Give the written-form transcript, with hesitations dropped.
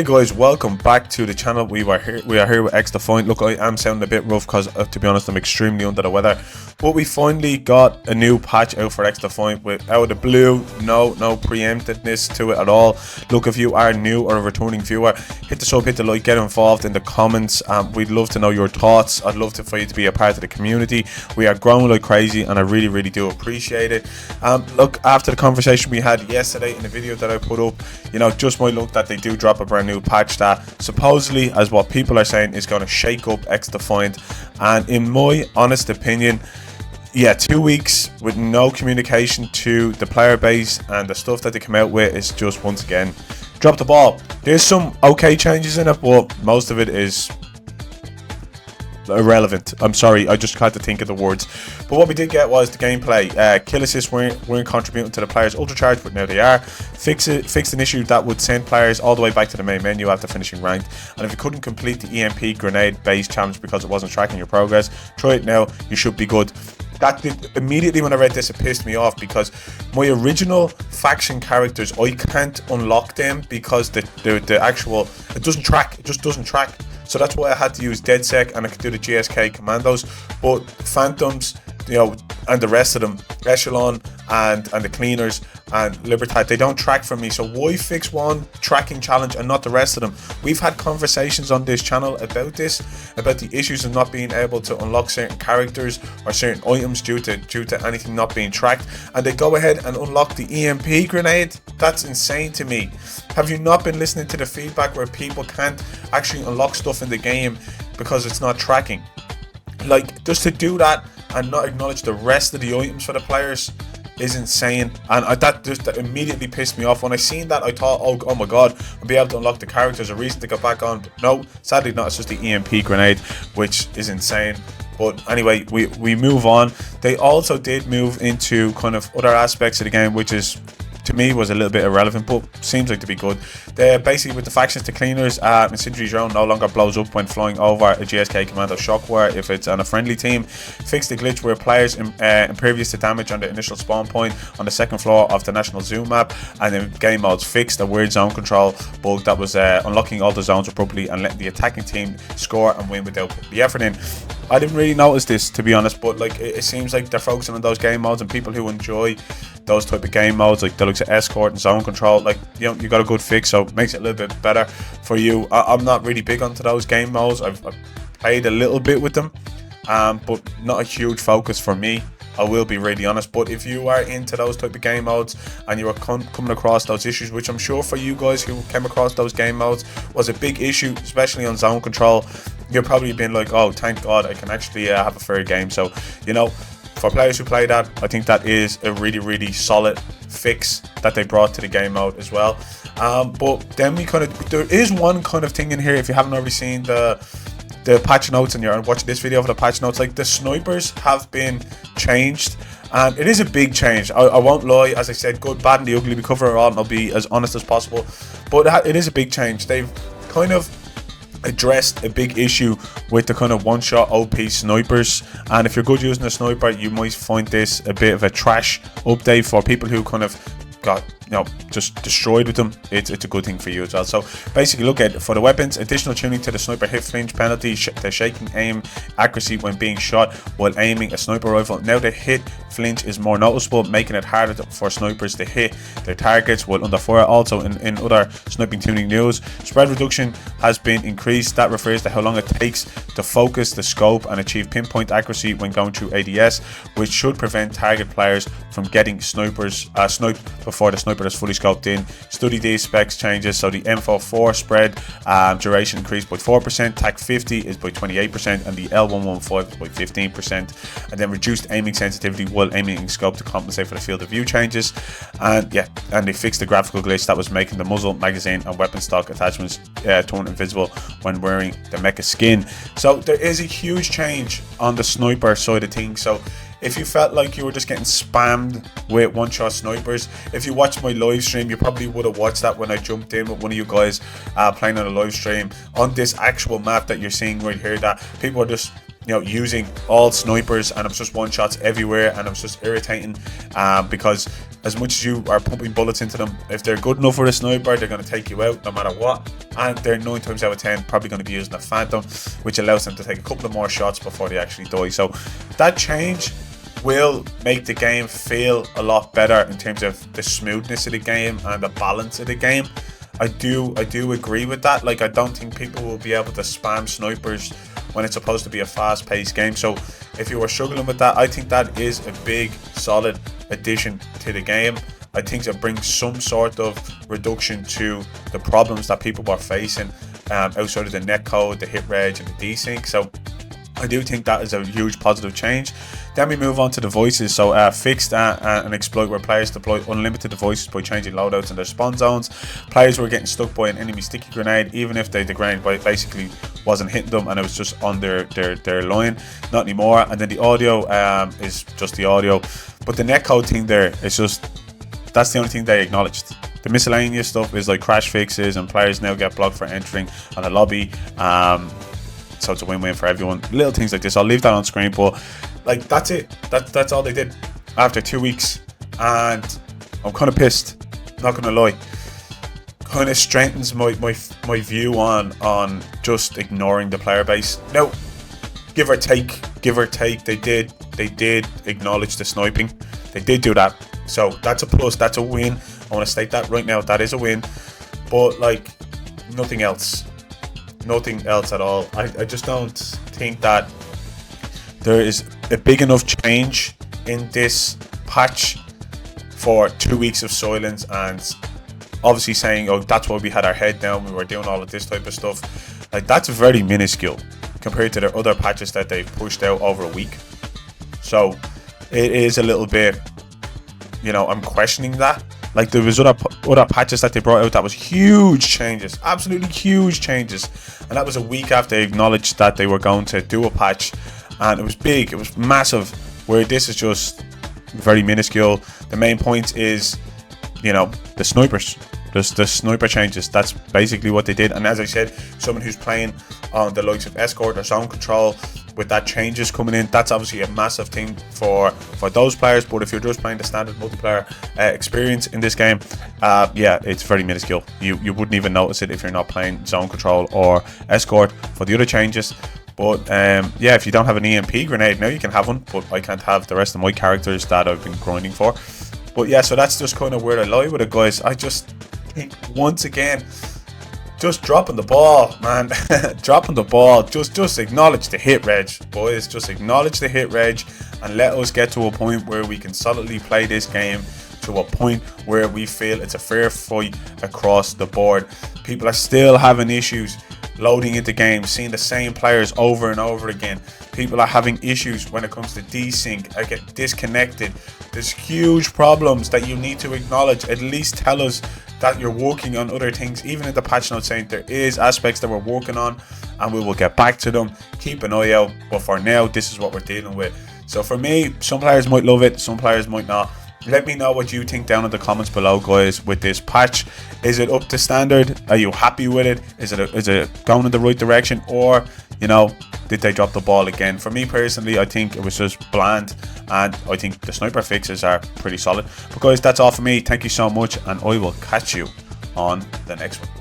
guys, welcome back to the channel. We are here with XDefiant. Look, I am sounding a bit rough because to be honest I'm extremely under the weather, but we finally got a new patch out for XDefiant with out of the blue. No preemptedness to it at all. Look, if you are new or a returning viewer, hit the sub, hit the like, get involved in the comments. We'd love to know your thoughts. I'd love for you to be a part of the community. We are growing like crazy and I really do appreciate it. Look, after the conversation we had yesterday in the video that I put up, you know, just my luck that they do drop a brand new patch that supposedly, as what people are saying, is going to shake up XDefiant. And in my honest opinion, yeah, 2 weeks with no communication to the player base and the stuff that they come out with is just once again drop the ball. There's some okay changes in it, but most of it is irrelevant. I'm sorry, I just had to think of the words. But what we did get was the gameplay. Kill assists weren't contributing to the players' ultra charge, but now they are. Fixed an issue that would send players all the way back to the main menu after finishing ranked. And if you couldn't complete the EMP grenade based challenge because it wasn't tracking your progress, try it now, you should be good. That did, immediately when I read this, it pissed me off because my original faction characters, I can't unlock them because the actual, it doesn't track, it just doesn't track. So that's why I had to use DedSec and I could do the GSK commandos. But Phantoms, you know, and the rest of them, Echelon and the Cleaners and Libertad, they don't track for me. So why fix one tracking challenge and not the rest of them? We've had conversations on this channel about this, about the issues of not being able to unlock certain characters or certain items due to anything not being tracked, and they go ahead and unlock the EMP grenade. That's insane to me. Have you not been listening to the feedback where people can't actually unlock stuff in the game because it's not tracking? Like, just to do that and not acknowledge the rest of the items for the players is insane. And that immediately pissed me off. When I seen that, I thought, oh my god, I'll be able to unlock the characters, a reason to get back on. But no, sadly not. It's just the EMP grenade, which is insane. But anyway, we move on. They also did move into kind of other aspects of the game, which is, to me, was a little bit irrelevant, but seems like to be good. They're basically with the factions to Cleaners, incendiary drone no longer blows up when flying over a GSK commando shockwire if it's on a friendly team. Fixed the glitch where players impervious to damage on the initial spawn point on the second floor of the national zoo map, and then game modes fixed a weird zone control bug that was unlocking all the zones appropriately and letting the attacking team score and win without putting the effort in. I didn't really notice this, to be honest, but like it seems like they're focusing on those game modes, and people who enjoy those type of game modes, like the looks of escort and zone control, like, you know, you got a good fix, so it makes it a little bit better for you. I'm not really big onto those game modes. I've played a little bit with them, but not a huge focus for me, I will be really honest. But if you are into those type of game modes and you are coming across those issues, which I'm sure for you guys who came across those game modes was a big issue, especially on zone control, you're probably been like, oh, thank god I can actually have a fair game. So, you know, for players who play that, I think that is a really solid fix that they brought to the game mode as well. But then there is one kind of thing in here, if you haven't already seen the patch notes and you're watching this video for the patch notes, like the snipers have been changed, and it is a big change. I won't lie, as I said, good, bad and the ugly, we cover it all and I'll be as honest as possible, but it is a big change. They've kind of addressed a big issue with the kind of one-shot OP snipers, and if you're good using a sniper, you might find this a bit of a trash update. For people who kind of got, you know, just destroyed with them, it's a good thing for you as well. So basically, look at, for the weapons, additional tuning to the sniper hit flinch penalty, the shaking aim accuracy when being shot while aiming a sniper rifle. Now the hit flinch is more noticeable, making it harder for snipers to hit their targets while under fire. Also in other sniping tuning news, spread reduction has been increased. That refers to how long it takes to focus the scope and achieve pinpoint accuracy when going through ADS, which should prevent target players from getting sniped before the sniper is fully scoped in. Study these specs changes. So the M44 spread duration increased by 4%, TAC 50 is by 28%, and the L115 is by 15%. And then reduced aiming sensitivity while aiming in scope to compensate for the field of view changes. And yeah, and they fixed the graphical glitch that was making the muzzle, magazine, and weapon stock attachments turn invisible when wearing the mecha skin. So there is a huge change on the sniper side of things. So if you felt like you were just getting spammed with one-shot snipers, if you watched my live stream, you probably would have watched that when I jumped in with one of you guys playing on a live stream on this actual map that you're seeing right here, that people are just using all snipers, and it was just one shots everywhere, and it was just irritating, because as much as you are pumping bullets into them, if they're good enough for a sniper, they're going to take you out no matter what, and they're 9 times out of 10 probably going to be using a phantom, which allows them to take a couple of more shots before they actually die. So that change will make the game feel a lot better in terms of the smoothness of the game and the balance of the game. I do agree with that. Like, I don't think people will be able to spam snipers when it's supposed to be a fast-paced game. So if you were struggling with that, I think that is a big, solid addition to the game. I think it brings some sort of reduction to the problems that people were facing outside of the netcode, the hit reg, and the desync. So I do think that is a huge positive change. Then we move on to the voices. So fixed an exploit where players deploy unlimited devices by changing loadouts in their spawn zones. Players were getting stuck by an enemy sticky grenade, even if the grenade basically wasn't hitting them and it was just on their line. Not anymore. And then the audio is just the audio. But the netcode thing there is just, that's the only thing they acknowledged. The miscellaneous stuff is like crash fixes, and players now get blocked for entering on a lobby. So it's a win-win for everyone. Little things like this, I'll leave that on screen, but like, that's it. That's all they did after 2 weeks, and I'm kind of pissed, not gonna lie. Kind of strengthens my view on just ignoring the player base. Now, give or take, they did acknowledge the sniping. They did do that, so that's a plus, that's a win. I want to state that right now, that is a win. But like, nothing else at all. I just don't think that there is a big enough change in this patch for 2 weeks of silence, and obviously saying, oh, that's why we had our head down, we were doing all of this type of stuff. Like, that's very minuscule compared to the other patches that they've pushed out over a week. So it is a little bit, I'm questioning that. Like, there was other patches that they brought out that was huge changes, absolutely huge changes, and that was a week after they acknowledged that they were going to do a patch, and it was big, it was massive, where this is just very minuscule. The main point is, the snipers, just the sniper changes. That's basically what they did. And as I said, someone who's playing on the likes of Escort or Zone Control, with that changes coming in, that's obviously a massive thing for those players. But if you're just playing the standard multiplayer experience in this game, yeah, it's very minuscule. You wouldn't even notice it if you're not playing Zone Control or Escort for the other changes. But yeah, if you don't have an EMP grenade, now you can have one, but I can't have the rest of my characters that I've been grinding for. But yeah, so that's just kind of where I lie with it, guys. I just think, once again, just dropping the ball, man. Dropping the ball. Just acknowledge the hit reg, boys. Just acknowledge the hit reg and let us get to a point where we can solidly play this game, to a point where we feel it's a fair fight across the board. People are still having issues loading into games, seeing the same players over and over again. People are having issues when it comes to desync. I get disconnected. There's huge problems that you need to acknowledge. At least tell us that you're working on other things, even in the patch notes, saying there is aspects that we're working on and we will get back to them. Keep an eye out, but for now, this is what we're dealing with. So for me, some players might love it, some players might not. Let me know what you think down in the comments below, guys, with this patch. Is it up to standard? Are you happy with it? Is it going in the right direction? Or, did they drop the ball again? For me personally, I think it was just bland, and I think the sniper fixes are pretty solid. But guys, that's all for me. Thank you so much, and I will catch you on the next one.